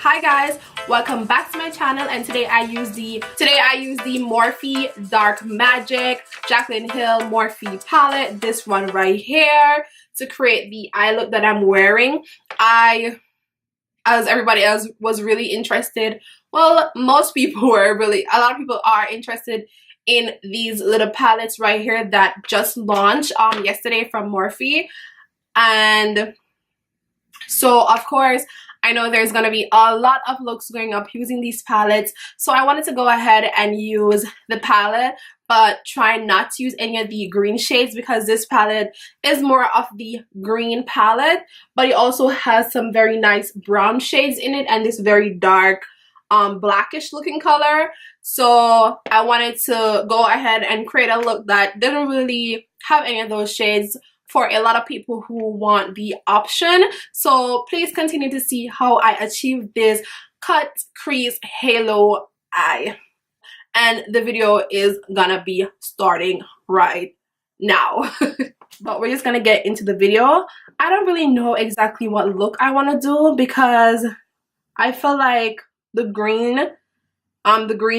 Hi guys, welcome back to my channel, and today I use the Morphe Dark Magic Jaclyn Hill Morphe palette, this one right here, to create the eye look that I'm wearing. As everybody else was really interested, well, most people were really, a lot of people are interested in these little palettes right here that just launched yesterday from Morphe. And so of course I know there's going to be a lot of looks going up using these palettes, so I wanted to go ahead and use the palette, but try not to use any of the green shades because this palette is more of the green palette, but it also has some very nice brown shades in it and this very dark blackish looking color. So I wanted to go ahead and create a look that didn't really have any of those shades for a lot of people who want the option. So please continue to see how I achieve this cut crease halo eye, and the video is gonna be starting right now. But we're just gonna get into the video. I don't really know exactly what look I want to do because I feel like the green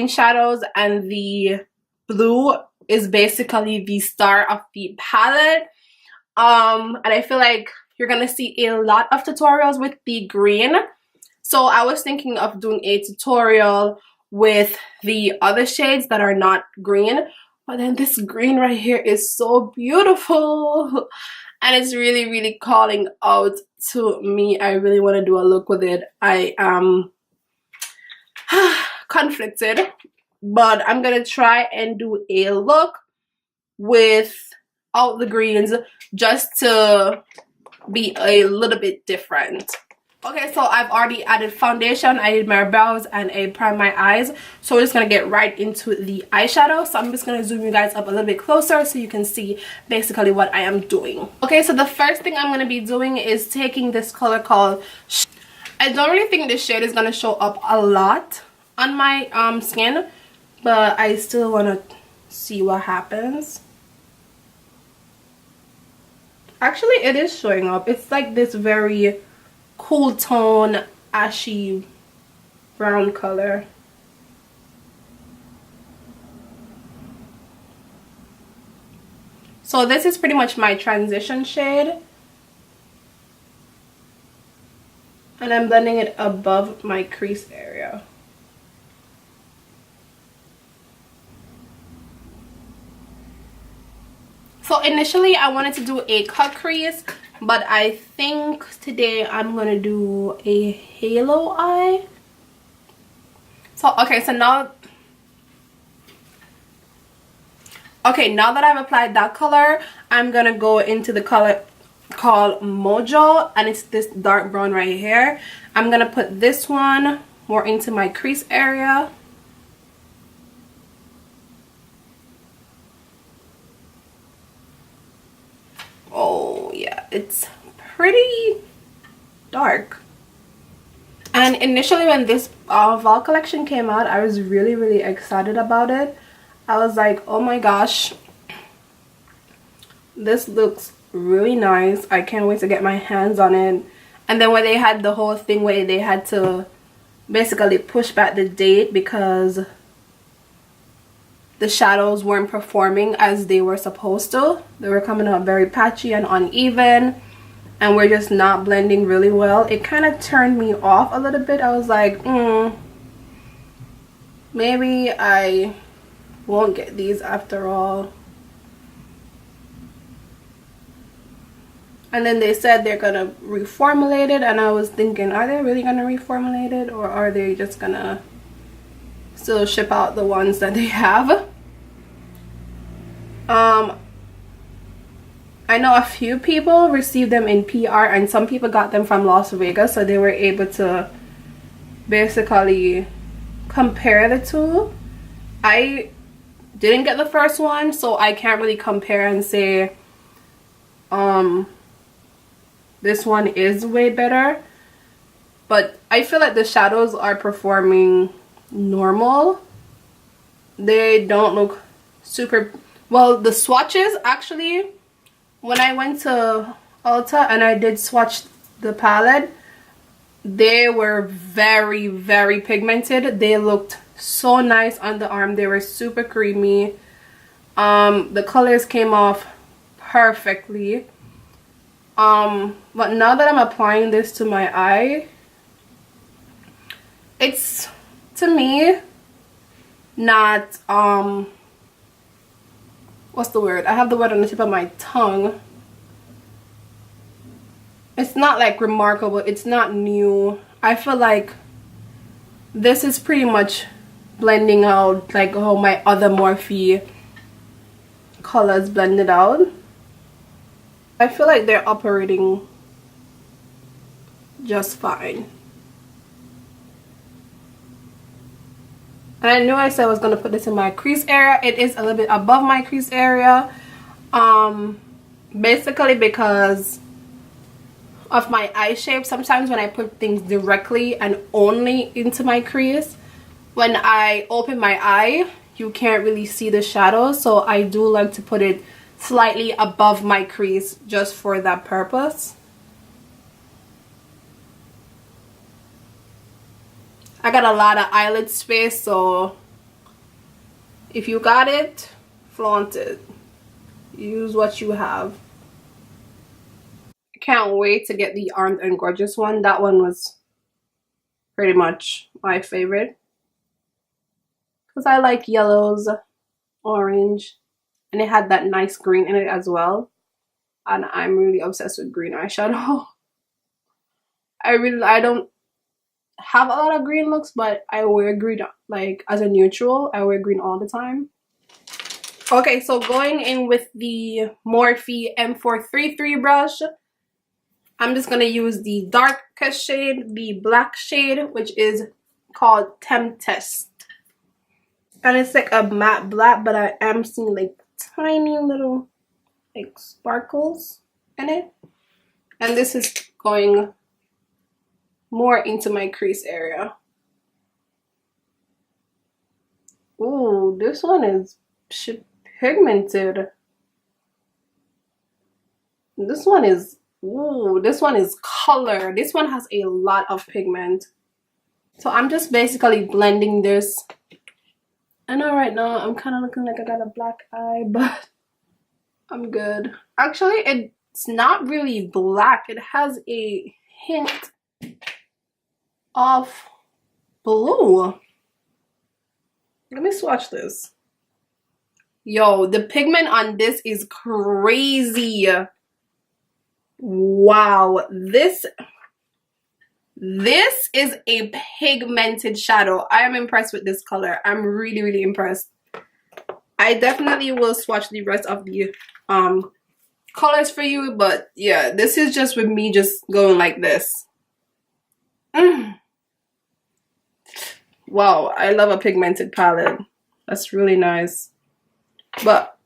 shadows and the blue is basically the star of the palette. And I feel like you're gonna see a lot of tutorials with the green, so I was thinking of doing a tutorial with the other shades that are not green, but then this green right here is so beautiful and it's really calling out to me. I really want to do a look with it. I am conflicted, but I'm gonna try and do a look with all the greens just to be a little bit different. Okay, so I've already added foundation, I did my brows, and I primed my eyes, so we're just gonna get right into the eyeshadow. So I'm just gonna zoom you guys up a little bit closer so you can see basically what I am doing. Okay, so the first thing I'm gonna be doing is taking this color called, I don't really think this shade is gonna show up a lot on my skin, but I still wanna see what happens. Actually, it is showing up. It's like this very cool tone, ashy brown color. So this is pretty much my transition shade. And I'm blending it above my crease area. So initially I wanted to do a cut crease, but I think today I'm gonna do a halo eye. So okay, so now that I've applied that color, I'm gonna go into the color called Mojo, and it's this dark brown right here. I'm gonna put this one more into my crease area. Oh yeah, it's pretty dark. And initially when this fall collection came out, I was really excited about it. I was like, oh my gosh, this looks really nice. I can't wait to get my hands on it. And then when they had the whole thing where they had to basically push back the date because the shadows weren't performing as they were supposed to. They were coming out very patchy and uneven, and we're just not blending really well. It kind of turned me off a little bit. I was like, maybe I won't get these after all. And then they said they're gonna reformulate it, and I was thinking, are they really gonna reformulate it, or are they just gonna still ship out the ones that they have? I know a few people received them in PR, and some people got them from Las Vegas, so they were able to basically compare the two. I didn't get the first one, so I can't really compare and say this one is way better, but I feel like the shadows are performing normal. They don't look super well. The swatches, actually, when I went to Ulta and I did swatch the palette, They were very, very pigmented. They looked so nice on the arm. They were super creamy. The colors came off perfectly. But now that I'm applying this to my eye, it's, to me, not what's the word? I have the word on the tip of my tongue. It's not like remarkable. It's not new. I feel like this is pretty much blending out like how my other Morphe colors blended out. I feel like they're operating just fine. And I knew I said I was going to put this in my crease area. It is a little bit above my crease area. Basically because of my eye shape. Sometimes when I put things directly and only into my crease, when I open my eye, you can't really see the shadows. So I do like to put it slightly above my crease just for that purpose. I got a lot of eyelid space, so if you got it, flaunt it. Use what you have. I can't wait to get the Armed and Gorgeous one. That one was pretty much my favorite, because I like yellows, orange, and it had that nice green in it as well. And I'm really obsessed with green eyeshadow. I don't have a lot of green looks, but I wear green like as a neutral. I wear green all the time. Okay, so going in with the Morphe M433 brush, I'm just gonna use the darkest shade, the black shade, which is called Tempest. And it's like a matte black, but I am seeing like tiny little like sparkles in it. And this is going more into my crease area. Ooh, this one is pigmented. This one is, ooh, this one is color. This one has a lot of pigment. So I'm just basically blending this. I know right now I'm kind of looking like I got a black eye, but I'm good. Actually, it's not really black. It has a hint of blue. Let me swatch this. Yo, the pigment on this is crazy. Wow, this is a pigmented shadow. I am impressed with this color. I'm really, really impressed. I definitely will swatch the rest of the colors for you, but yeah, this is just with me just going like this. Wow, I love a pigmented palette. That's really nice. But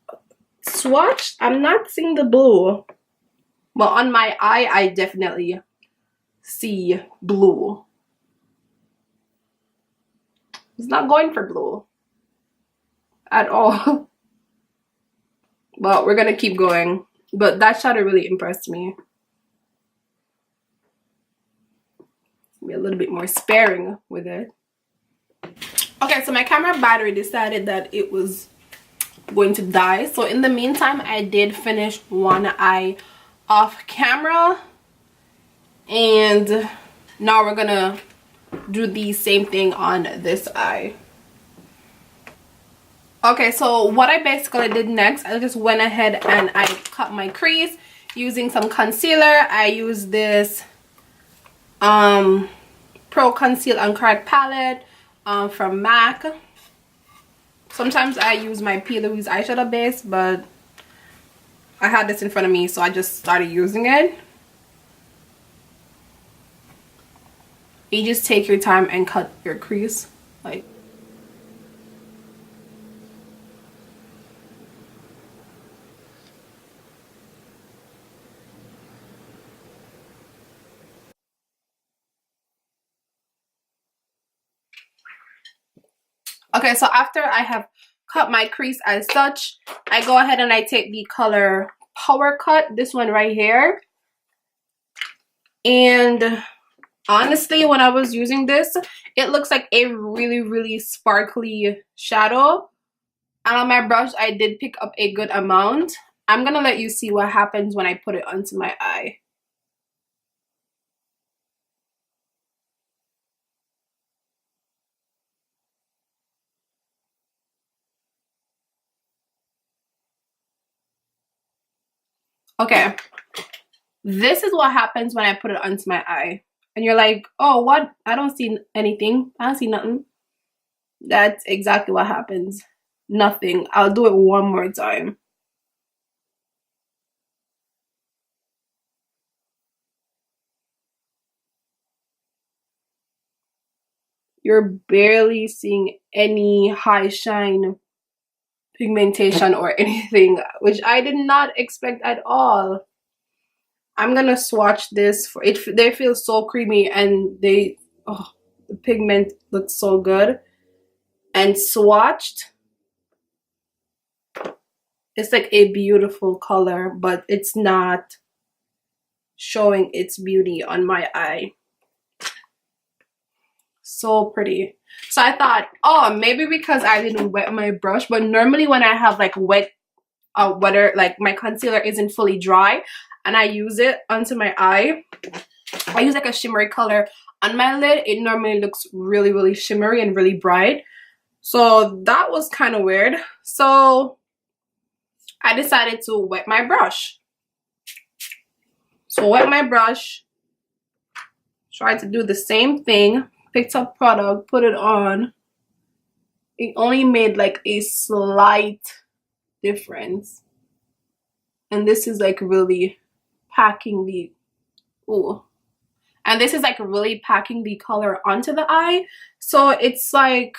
swatch, I'm not seeing the blue, but on my eye I definitely see blue. It's not going for blue at all. But we're gonna keep going. But that shadow really impressed me. Be a little bit more sparing with it. Okay, so my camera battery decided that it was going to die. So in the meantime, I did finish one eye off camera. And now we're gonna do the same thing on this eye. Okay, so what I basically did next, I just went ahead and I cut my crease using some concealer. I used this Pro Conceal and Correct palette from MAC. Sometimes I use my P. Louise eyeshadow base, but I had this in front of me, so I just started using it. You just take your time and cut your crease, like. Okay, so after I have cut my crease as such, I go ahead and I take the color Power Cut, this one right here, and Honestly, when I was using this, it looks like a really sparkly shadow. And on my brush, I did pick up a good amount. I'm gonna let you see what happens when I put it onto my eye. Okay, this is what happens when I put it onto my eye. And you're like, oh, what? I don't see anything. I don't see nothing. That's exactly what happens. Nothing. I'll do it one more time. You're barely seeing any high shine pigmentation or anything, which I did not expect at all. I'm gonna swatch this for it. They feel so creamy and the pigment looks so good. And swatched, it's like a beautiful color, but it's not showing its beauty on my eye. So pretty. So I thought, oh, maybe because I didn't wet my brush, but normally when I have like wet whether like my concealer isn't fully dry and I use it onto my eye, I use like a shimmery color on my lid, it normally looks really shimmery and really bright. So that was kind of weird. So I decided to wet my brush. So wet my brush, tried to do the same thing, picked up product, put it on. It only made like a slight difference. And this is like really packing the and this is like really packing the color onto the eye. So it's like,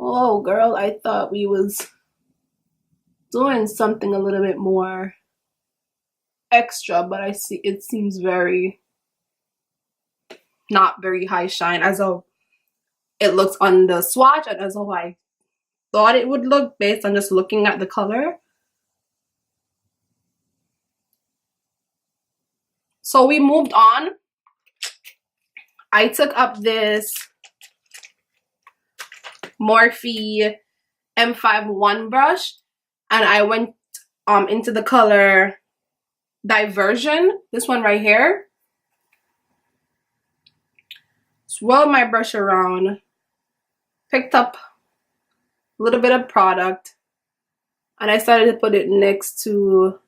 oh girl, I thought we was doing something a little bit more extra, but I see it seems very not very high shine as though it looks on the swatch and as though I thought it would look based on just looking at the color. So we moved on. I took up this Morphe M51 brush and I went into the color Diversion, this one right here. Swirled my brush around, picked up a little bit of product, and I started to put it next to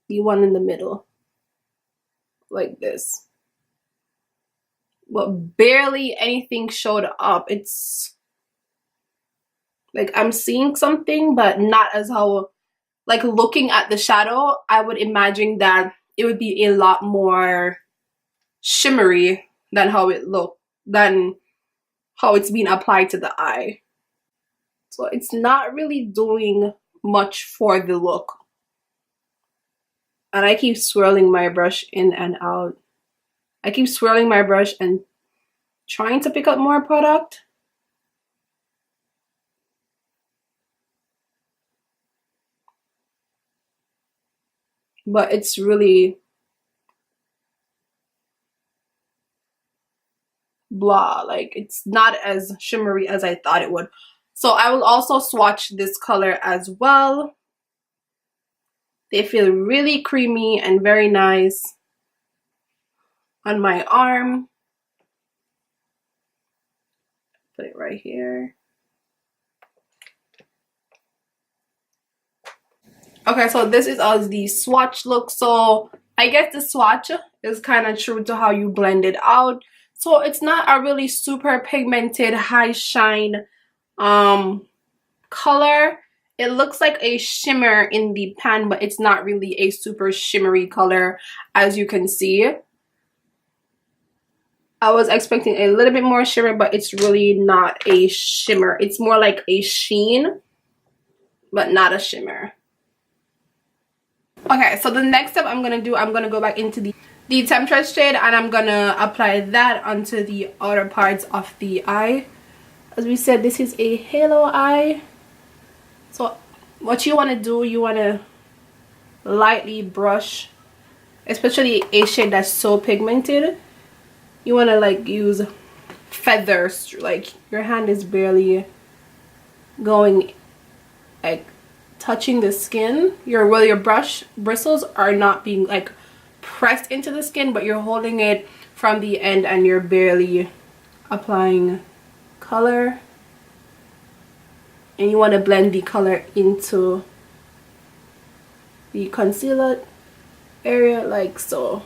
the one in the middle, like this. But barely anything showed up. It's like I'm seeing something, but not as how, like looking at the shadow, I would imagine that it would be a lot more shimmery than how it looked, than how it's being applied to the eye. So it's not really doing much for the look. And I keep swirling my brush in and out. I keep swirling my brush and trying to pick up more product. But it's really blah, like it's not as shimmery as I thought it would. So I will also swatch this color as well. They feel really creamy and very nice on my arm. Put it right here. Okay, so this is as the swatch look. So I guess the swatch is kind of true to how you blend it out. So it's not a really super pigmented high shine color. It looks like a shimmer in the pan, but it's not really a super shimmery color, as you can see. I was expecting a little bit more shimmer, but it's really not a shimmer. It's more like a sheen, but not a shimmer. Okay, so the next step I'm gonna do, I'm gonna go back into the Temptress shade and I'm gonna apply that onto the outer parts of the eye. As we said, this is a halo eye. So what you want to do, you want to lightly brush especially a shade that's so pigmented, you want to like use feathers, like your hand is barely going, like touching the skin. Your brush bristles are not being like pressed into the skin, but you're holding it from the end and you're barely applying color, and you want to blend the color into the concealer area like so.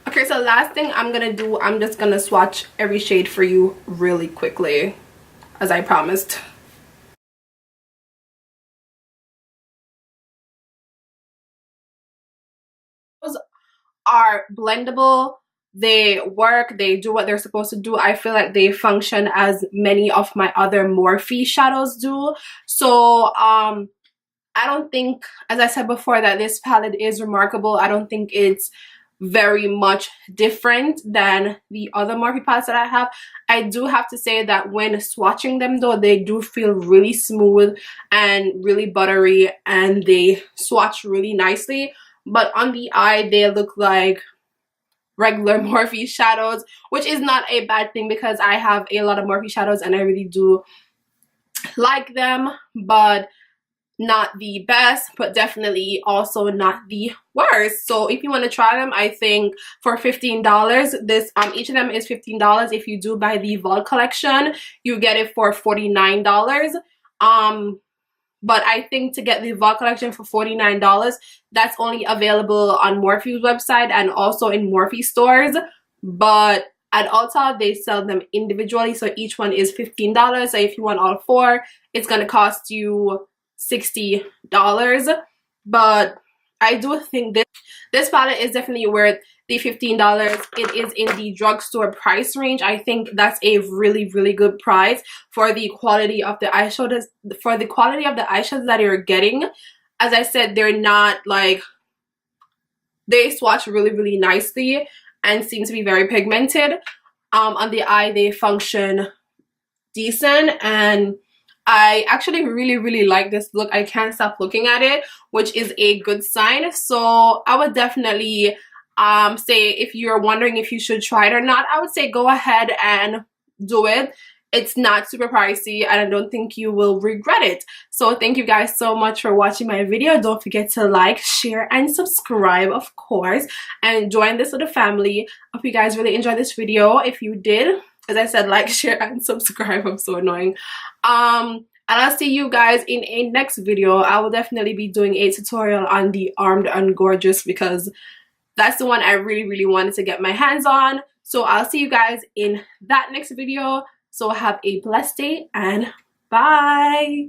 Okay, so last thing I'm gonna do, I'm just gonna swatch every shade for you really quickly, as I promised. Those are blendable, they work, they do what they're supposed to do. I feel like they function as many of my other Morphe shadows do. So I don't think, as I said before, that this palette is remarkable. I don't think it's very much different than the other Morphe palettes that I have. I do have to say that when swatching them though, they do feel really smooth and really buttery, and they swatch really nicely. But on the eye, they look like regular Morphe shadows, which is not a bad thing because I have a lot of Morphe shadows and I really do like them, but not the best, but definitely also not the worst. So if you want to try them, I think for $15, this each of them is $15. If you do buy the Vault collection, you get it for $49. But I think to get the Vault collection for $49, that's only available on Morphe's website and also in Morphe stores. But at Ulta, they sell them individually, so each one is $15. So if you want all four, it's going to cost you $60. But I do think this palette is definitely worth the $15. It is in the drugstore price range. I think that's a really, really good price for the quality of the eyeshadows, that you're getting. As I said, they're not like, they swatch really, really nicely and seem to be very pigmented. On the eye, they function decent, and I actually really, really like this look. I can't stop looking at it, which is a good sign. So I would definitely say, if you're wondering if you should try it or not, I would say go ahead and do it. It's not super pricey and I don't think you will regret it. So thank you guys so much for watching my video. Don't forget to like, share, and subscribe, of course, and join this little family. Hope you guys really enjoyed this video. If you did, as I said, like, share, and subscribe. I'm so annoying. And I'll see you guys in a next video. I will definitely be doing a tutorial on the Armed and Gorgeous because that's the one I really, really wanted to get my hands on. So I'll see you guys in that next video. So have a blessed day and bye.